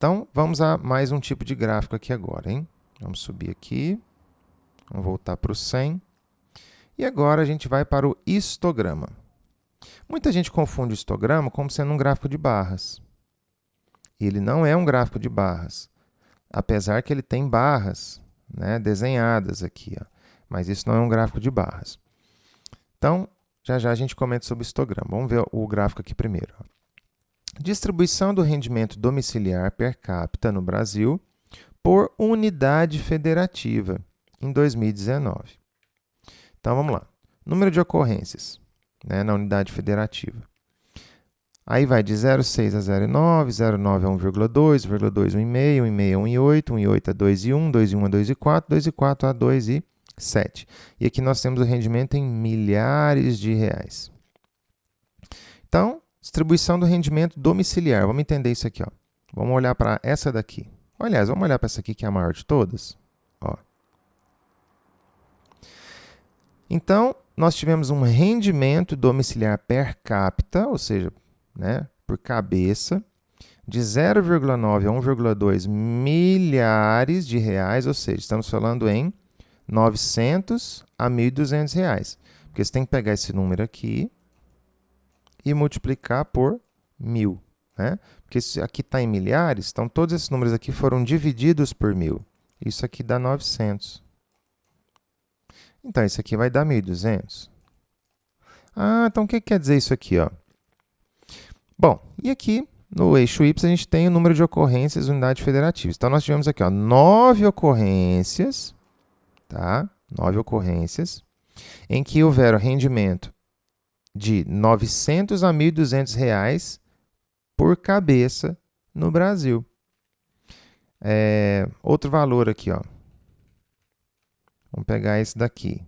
Então, vamos a mais um tipo de gráfico aqui agora, hein? Vamos subir aqui, vamos voltar para o 100. E agora a gente vai para o histograma. Muita gente confunde o histograma como sendo um gráfico de barras. Ele não é um gráfico de barras, apesar que ele tem barras, né, desenhadas aqui, ó. Mas isso não é um gráfico de barras. Então, já já a gente comenta sobre o histograma. Vamos ver o gráfico aqui primeiro. Distribuição do rendimento domiciliar per capita no Brasil por unidade federativa em 2019. Então, vamos lá. Número de ocorrências, né, na unidade federativa. Aí vai de 0,6 a 0,9, 0,9 a 1,2, 1,2 a 1,5, 1,5 a 1,8, 1,8 a 2,1, 2,1 a 2,4, 2,4 a 2,7. E aqui nós temos o rendimento em milhares de reais. Então, distribuição do rendimento domiciliar. Vamos entender isso aqui, ó. Vamos olhar para essa daqui. Aliás, vamos olhar para essa aqui que é a maior de todas. Ó. Então, nós tivemos um rendimento domiciliar per capita, ou seja, né, por cabeça, de 0,9 a 1,2 milhares de reais, ou seja, estamos falando em 900 a 1.200 reais. Porque você tem que pegar esse número aqui e multiplicar por 1.000. Né? Porque aqui está em milhares, então todos esses números aqui foram divididos por 1.000. Isso aqui dá 900. Então, isso aqui vai dar 1.200. Ah, então o que quer dizer isso aqui? Ó? Bom, e aqui no eixo Y a gente tem o número de ocorrências unidade federativa. Então, nós tivemos aqui ó, 9 ocorrências, tá? 9 ocorrências, em que houveram rendimento de 900 a 1.200 reais por cabeça no Brasil. Outro valor aqui, ó. Vamos pegar esse daqui.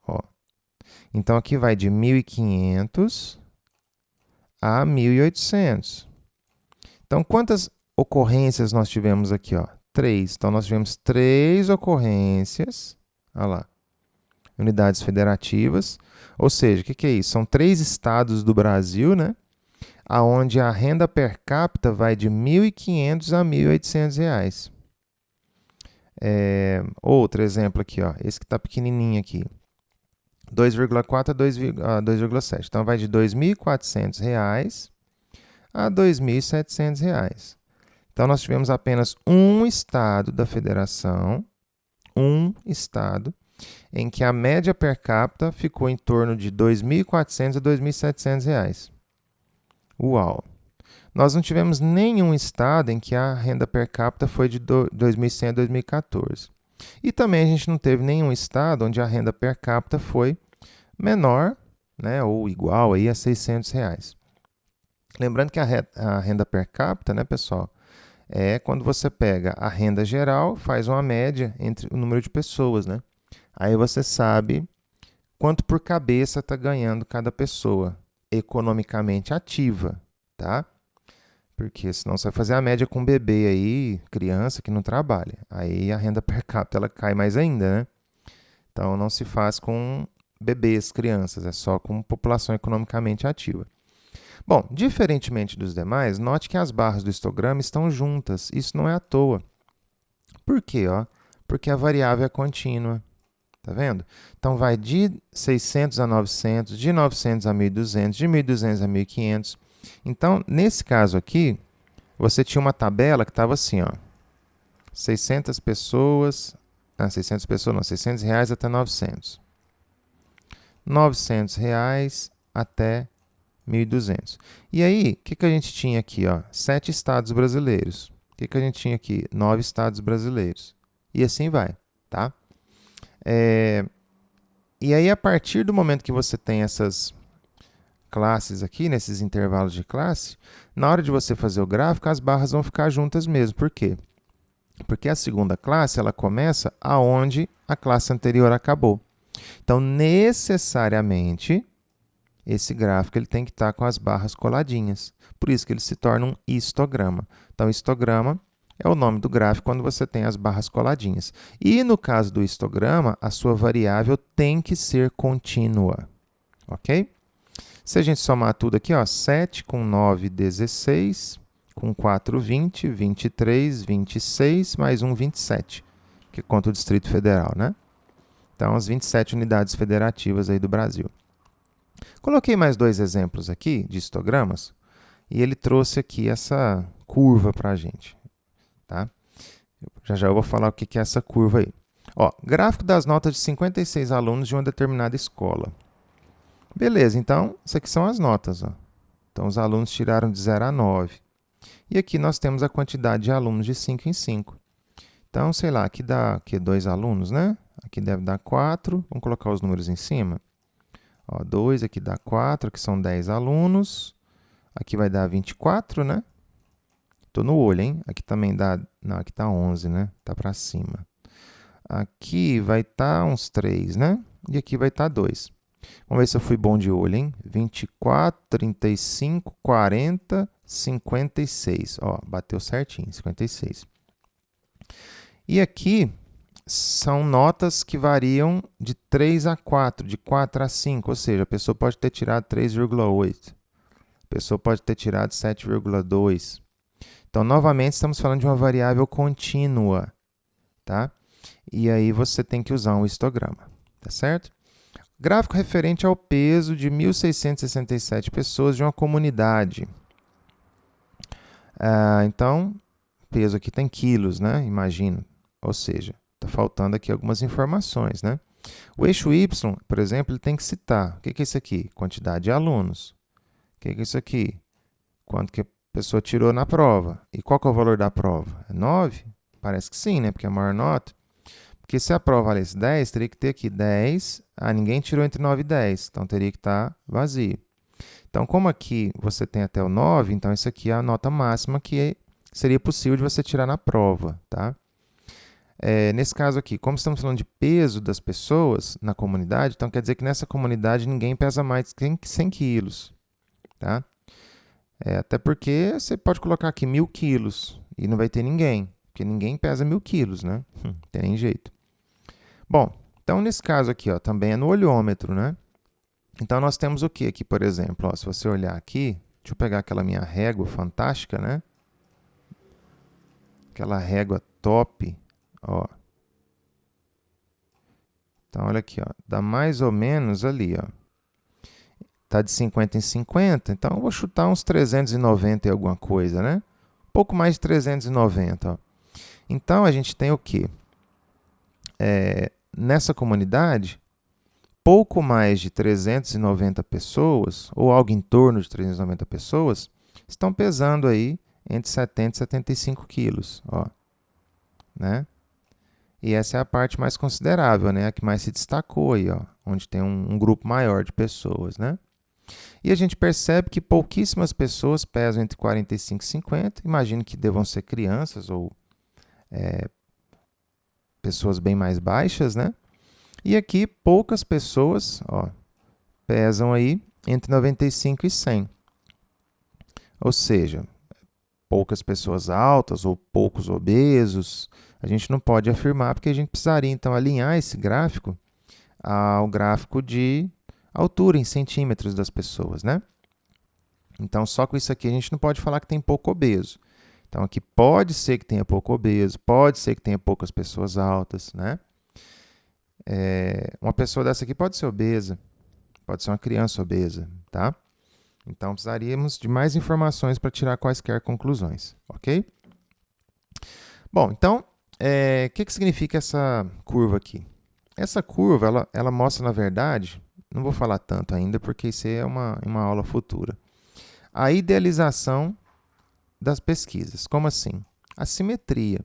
Ó. Então, aqui vai de 1.500 a 1.800. Então, quantas ocorrências nós tivemos aqui? Ó? 3. Então, nós tivemos 3 ocorrências. Olha lá. Unidades federativas. Ou seja, o que é isso? São 3 estados do Brasil, né? Onde a renda per capita vai de 1.500 a 1.800 reais. Outro exemplo aqui, ó, esse que está pequenininho aqui, 2,4 a 2,7. Então, vai de R$ 2.400 a R$ 2.700. Então, nós tivemos apenas um estado da federação, em que a média per capita ficou em torno de R$ 2.400 a R$ 2.700. Uau! Nós não tivemos nenhum estado em que a renda per capita foi de 2.100 a 2014. E também a gente não teve nenhum estado onde a renda per capita foi menor, né, ou igual aí a R$ 600. Lembrando que a renda per capita, né, pessoal, é quando você pega a renda geral, faz uma média entre o número de pessoas, né? Aí você sabe quanto por cabeça está ganhando cada pessoa economicamente ativa, tá? Porque senão você vai fazer a média com bebê aí, criança que não trabalha. Aí a renda per capita ela cai mais ainda, né? Então não se faz com bebês, crianças, é só com população economicamente ativa. Bom, diferentemente dos demais, note que as barras do histograma estão juntas. Isso não é à toa. Por quê? Ó? Porque a variável é contínua. Tá vendo? Então vai de 600 a 900, de 900 a 1.200, de 1.200 a 1.500. Então, nesse caso aqui, você tinha uma tabela que estava assim, ó, 600 pessoas, 600 reais até 900. 900 reais até 1.200. E aí, o que a gente tinha aqui? Ó? 7 estados brasileiros. O que a gente tinha aqui? 9 estados brasileiros. E assim vai, tá? E aí, a partir do momento que você tem essas classes aqui, nesses intervalos de classe, na hora de você fazer o gráfico, as barras vão ficar juntas mesmo. Por quê? Porque a segunda classe ela começa aonde a classe anterior acabou. Então, necessariamente, esse gráfico ele tem que estar com as barras coladinhas. Por isso que ele se torna um histograma. Então, histograma é o nome do gráfico quando você tem as barras coladinhas. E no caso do histograma, a sua variável tem que ser contínua. Ok? Se a gente somar tudo aqui, ó, 7 com 9, 16. com 4, 20, 23, 26, mais um 27, que conta o Distrito Federal, né? Então, as 27 unidades federativas aí do Brasil. Coloquei mais dois exemplos aqui de histogramas e ele trouxe aqui essa curva para a gente, tá? Já já eu vou falar o que é essa curva aí. Ó, gráfico das notas de 56 alunos de uma determinada escola. Beleza, então, isso aqui são as notas. Ó. Então, os alunos tiraram de 0 a 9. E aqui nós temos a quantidade de alunos de 5 em 5. Então, sei lá, aqui dá 2 alunos, né? Aqui deve dar 4. Vamos colocar os números em cima. Ó, 2, aqui dá 4, aqui são 10 alunos. Aqui vai dar 24, né? Estou no olho, hein? Aqui também dá... Não, aqui está 11, né? Está para cima. Aqui vai estar uns 3, né? E aqui vai estar 2. Vamos ver se eu fui bom de olho, hein? 24, 35, 40, 56. Ó, bateu certinho, 56. E aqui são notas que variam de 3 a 4, de 4 a 5. Ou seja, a pessoa pode ter tirado 3,8. A pessoa pode ter tirado 7,2. Então, novamente, estamos falando de uma variável contínua, tá? E aí você tem que usar um histograma, tá certo? Gráfico referente ao peso de 1.667 pessoas de uma comunidade. Então, peso aqui tem quilos, né? Imagina. Ou seja, está faltando aqui algumas informações, né? O eixo Y, por exemplo, ele tem que citar. O que é isso aqui? Quantidade de alunos. O que é isso aqui? Quanto que a pessoa tirou na prova. E qual que é o valor da prova? É 9? Parece que sim, né? Porque é a maior nota. Porque se a prova valesse 10, teria que ter aqui 10. Ninguém tirou entre 9 e 10, então teria que estar vazio. Então, como aqui você tem até o 9, então isso aqui é a nota máxima que seria possível de você tirar na prova, tá? Nesse caso aqui, como estamos falando de peso das pessoas na comunidade, então quer dizer que nessa comunidade ninguém pesa mais de 100 quilos, tá? Até porque você pode colocar aqui 1.000 quilos e não vai ter ninguém, porque ninguém pesa 1.000 quilos, né? Não tem nem jeito. Bom, então nesse caso aqui, ó, também é no olhômetro, né? Então nós temos o que aqui, por exemplo? Ó, se você olhar aqui, deixa eu pegar aquela minha régua fantástica, né? Aquela régua top, ó. Então olha aqui, ó, dá mais ou menos ali, ó. Tá de 50 em 50, então eu vou chutar uns 390 e alguma coisa, né? Pouco mais de 390, ó. Então a gente tem o quê? Nessa comunidade, pouco mais de 390 pessoas, ou algo em torno de 390 pessoas, estão pesando aí entre 70 e 75 quilos, ó, né? E essa é a parte mais considerável, né? A que mais se destacou aí, ó, onde tem um grupo maior de pessoas, né? E a gente percebe que pouquíssimas pessoas pesam entre 45 e 50. Imagino que devam ser crianças ou pessoas bem mais baixas, né? E aqui poucas pessoas, ó, pesam aí entre 95 e 100. Ou seja, poucas pessoas altas ou poucos obesos. A gente não pode afirmar porque a gente precisaria então alinhar esse gráfico ao gráfico de altura em centímetros das pessoas, né? Então, só com isso aqui a gente não pode falar que tem pouco obeso. Então, aqui pode ser que tenha pouco obeso, pode ser que tenha poucas pessoas altas, né? Uma pessoa dessa aqui pode ser obesa, pode ser uma criança obesa, tá? Então, precisaríamos de mais informações para tirar quaisquer conclusões, ok? Bom, então, o que significa essa curva aqui? Essa curva, ela mostra, na verdade, não vou falar tanto ainda, porque isso é uma aula futura, a idealização das pesquisas. Como assim? A simetria.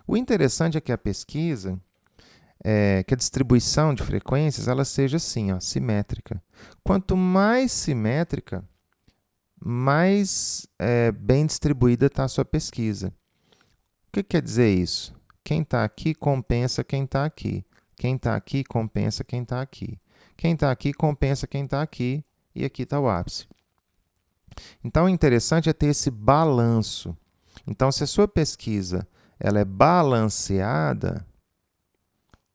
O interessante é que a pesquisa, que a distribuição de frequências, ela seja assim, ó, simétrica. Quanto mais simétrica, mais bem distribuída está a sua pesquisa. O que quer dizer isso? Quem está aqui compensa quem está aqui. Quem está aqui compensa quem está aqui. Quem está aqui compensa quem está aqui. E aqui está o ápice. Então, o interessante é ter esse balanço. Então, se a sua pesquisa ela é balanceada,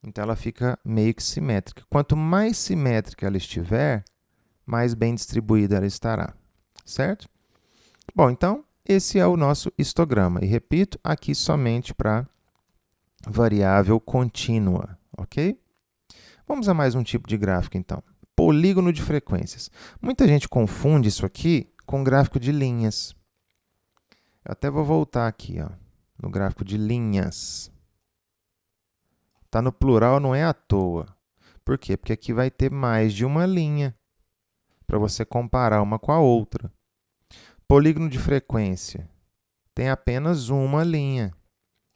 então ela fica meio que simétrica. Quanto mais simétrica ela estiver, mais bem distribuída ela estará. Certo? Bom, então, esse é o nosso histograma. E repito, aqui somente para variável contínua, ok? Vamos a mais um tipo de gráfico, então. Polígono de frequências. Muita gente confunde isso aqui com gráfico de linhas. Eu até vou voltar aqui, ó, no gráfico de linhas. Está no plural, não é à toa. Por quê? Porque aqui vai ter mais de uma linha para você comparar uma com a outra. Polígono de frequência tem apenas uma linha.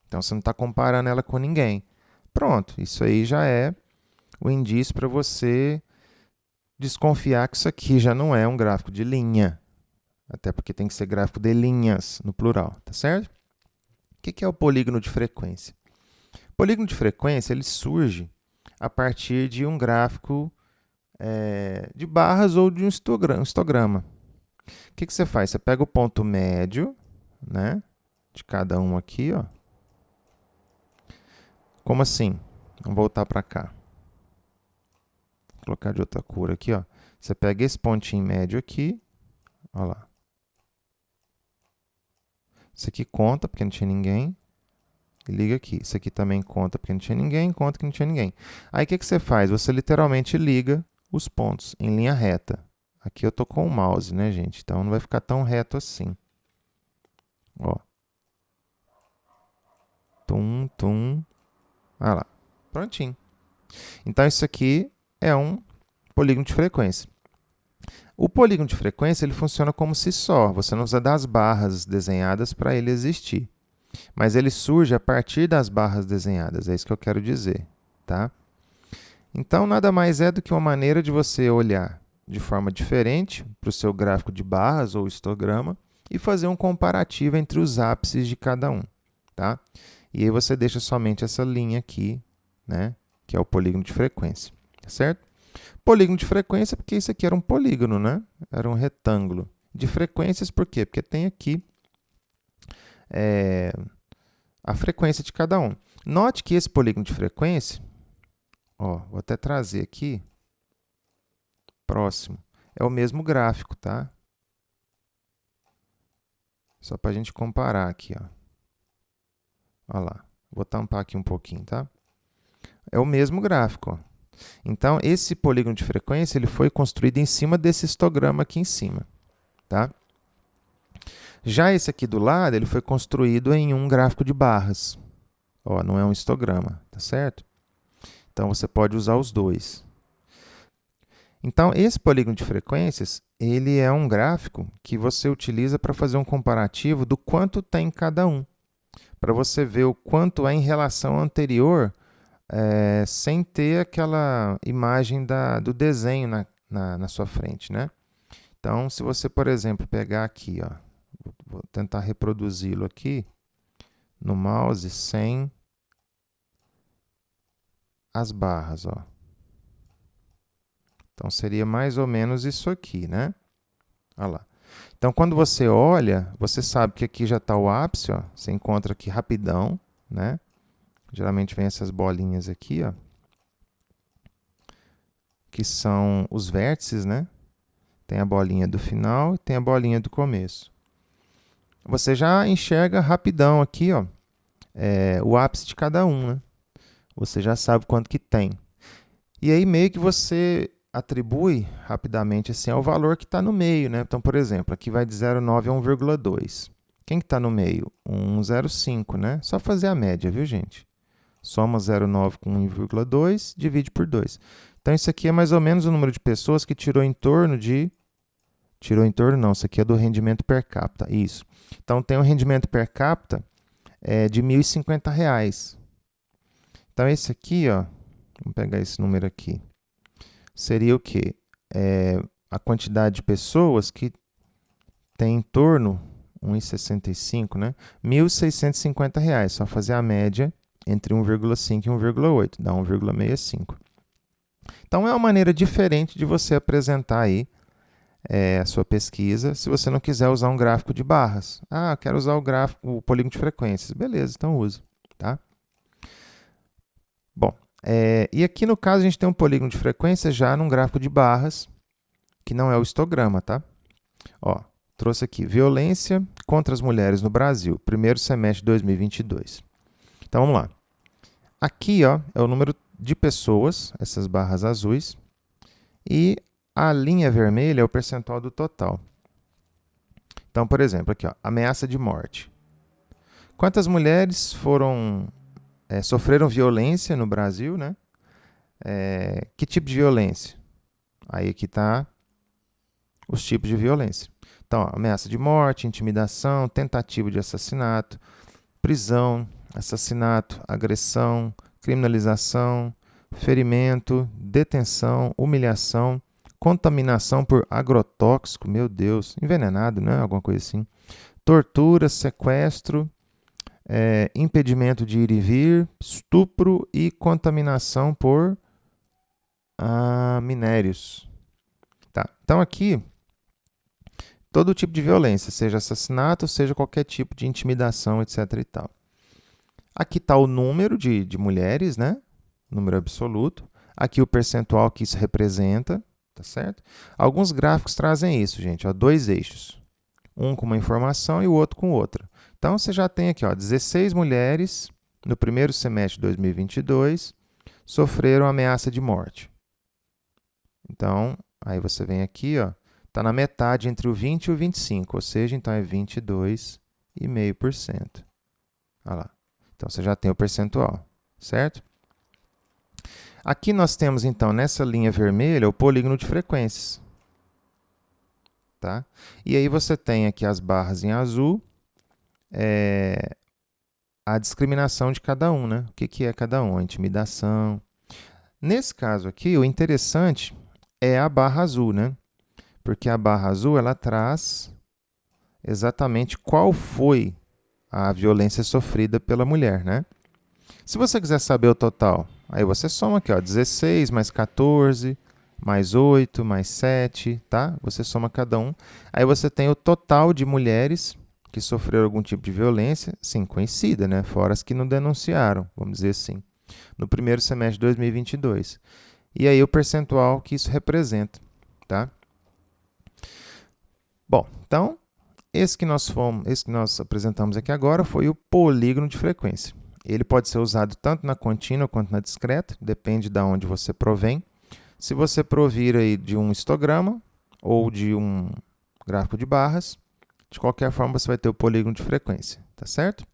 Então, você não está comparando ela com ninguém. Pronto, isso aí já é o indício para você desconfiar que isso aqui já não é um gráfico de linha. Até porque tem que ser gráfico de linhas, no plural, tá certo? O que é o polígono de frequência? O polígono de frequência ele surge a partir de um gráfico de barras ou de um histograma. O que você faz? Você pega o ponto médio, né, de cada um aqui, ó. Como assim? Vamos voltar para cá. Vou colocar de outra cor aqui, ó. Você pega esse pontinho médio aqui, ó lá. Isso aqui conta porque não tinha ninguém. E liga aqui. Isso aqui também conta porque não tinha ninguém, conta que não tinha ninguém. Aí o que você faz? Você literalmente liga os pontos em linha reta. Aqui eu estou com o mouse, né, gente? Então não vai ficar tão reto assim. Ó. Tum, tum. Ah lá. Prontinho. Então isso aqui é um polígono de frequência. O polígono de frequência ele funciona como se só. Você não precisa das barras desenhadas para ele existir. Mas ele surge a partir das barras desenhadas. É isso que eu quero dizer, tá? Então, nada mais é do que uma maneira de você olhar de forma diferente para o seu gráfico de barras ou histograma e fazer um comparativo entre os ápices de cada um, tá? E aí você deixa somente essa linha aqui, né, que é o polígono de frequência, tá certo? Polígono de frequência porque isso aqui era um polígono, né? Era um retângulo. De frequências por quê? Porque tem aqui a frequência de cada um. Note que esse polígono de frequência, ó, vou até trazer aqui, próximo, é o mesmo gráfico, tá? Só para a gente comparar aqui, ó. Olha lá, vou tampar aqui um pouquinho, tá? É o mesmo gráfico, ó. Então, esse polígono de frequência ele foi construído em cima desse histograma aqui em cima, tá? Já esse aqui do lado, ele foi construído em um gráfico de barras. Ó, não é um histograma, tá certo? Então, você pode usar os dois. Então, esse polígono de frequências, ele é um gráfico que você utiliza para fazer um comparativo do quanto tem cada um. Para você ver o quanto é em relação ao anterior, sem ter aquela imagem do desenho na sua frente, né? Então, se você, por exemplo, pegar aqui, ó, vou tentar reproduzi-lo aqui no mouse sem as barras, ó. Então, seria mais ou menos isso aqui, né? Olha lá. Então, quando você olha, você sabe que aqui já está o ápice, ó. Você encontra aqui rapidão, né? Geralmente vem essas bolinhas aqui, ó, que são os vértices, né? Tem a bolinha do final e tem a bolinha do começo. Você já enxerga rapidão aqui, ó, o ápice de cada um, né? Você já sabe quanto que tem. E aí meio que você atribui rapidamente assim ao valor que está no meio, né? Então, por exemplo, aqui vai de 0,9 a 1,2. Quem que está no meio? 1,05, né? Só fazer a média, viu, gente? Soma 0,9 com 1,2, divide por 2. Então, isso aqui é mais ou menos o número de pessoas que tirou em torno de... Tirou em torno, não. Isso aqui é do rendimento per capita. Isso. Então, tem um rendimento per capita de R$ 1.050. Então, esse aqui, ó, vamos pegar esse número aqui. Seria o quê? A quantidade de pessoas que tem em torno, 1,65, né? R$ 1.650. Só fazer a média entre 1,5 e 1,8, dá 1,65. Então, é uma maneira diferente de você apresentar aí a sua pesquisa, se você não quiser usar um gráfico de barras. Ah, quero usar o polígono de frequências. Beleza, então use, tá? Bom, e aqui no caso a gente tem um polígono de frequência já num gráfico de barras, que não é o histograma, tá? Ó, trouxe aqui, violência contra as mulheres no Brasil, primeiro semestre de 2022. Então, vamos lá. Aqui, ó, é o número de pessoas, essas barras azuis, e a linha vermelha é o percentual do total. Então, por exemplo, aqui, ó, ameaça de morte. Quantas mulheres sofreram violência no Brasil, né? Que tipo de violência? Aí aqui está os tipos de violência. Então, ó, ameaça de morte, intimidação, tentativa de assassinato, prisão, assassinato, agressão, criminalização, ferimento, detenção, humilhação, contaminação por agrotóxico, meu Deus, envenenado, né? Alguma coisa assim. Tortura, sequestro, impedimento de ir e vir, estupro e contaminação por minérios. Tá. Então aqui, todo tipo de violência, seja assassinato, seja qualquer tipo de intimidação, etc. e tal. Aqui está o número de mulheres, né? Número absoluto. Aqui o percentual que isso representa, tá certo? Alguns gráficos trazem isso, gente, ó, 2 eixos. Um com uma informação e o outro com outra. Então, você já tem aqui, ó, 16 mulheres no primeiro semestre de 2022 sofreram ameaça de morte. Então, aí você vem aqui, ó, está na metade entre o 20 e o 25, ou seja, então é 22,5%. Olha lá. Então, você já tem o percentual, certo? Aqui nós temos, então, nessa linha vermelha, o polígono de frequências. Tá? E aí você tem aqui as barras em azul, a discriminação de cada um, né? O que é cada um? A intimidação. Nesse caso aqui, o interessante é a barra azul, né? Porque a barra azul, ela traz exatamente qual foi a violência sofrida pela mulher, né? Se você quiser saber o total, aí você soma aqui, ó, 16 mais 14, mais 8, mais 7, tá? Você soma cada um. Aí você tem o total de mulheres que sofreram algum tipo de violência, sim, conhecida, né? Fora as que não denunciaram, vamos dizer assim, no primeiro semestre de 2022. E aí o percentual que isso representa, tá? Bom, então, esse que nós apresentamos aqui agora foi o polígono de frequência. Ele pode ser usado tanto na contínua quanto na discreta, depende de onde você provém. Se você provir aí de um histograma ou de um gráfico de barras, de qualquer forma você vai ter o polígono de frequência, tá certo?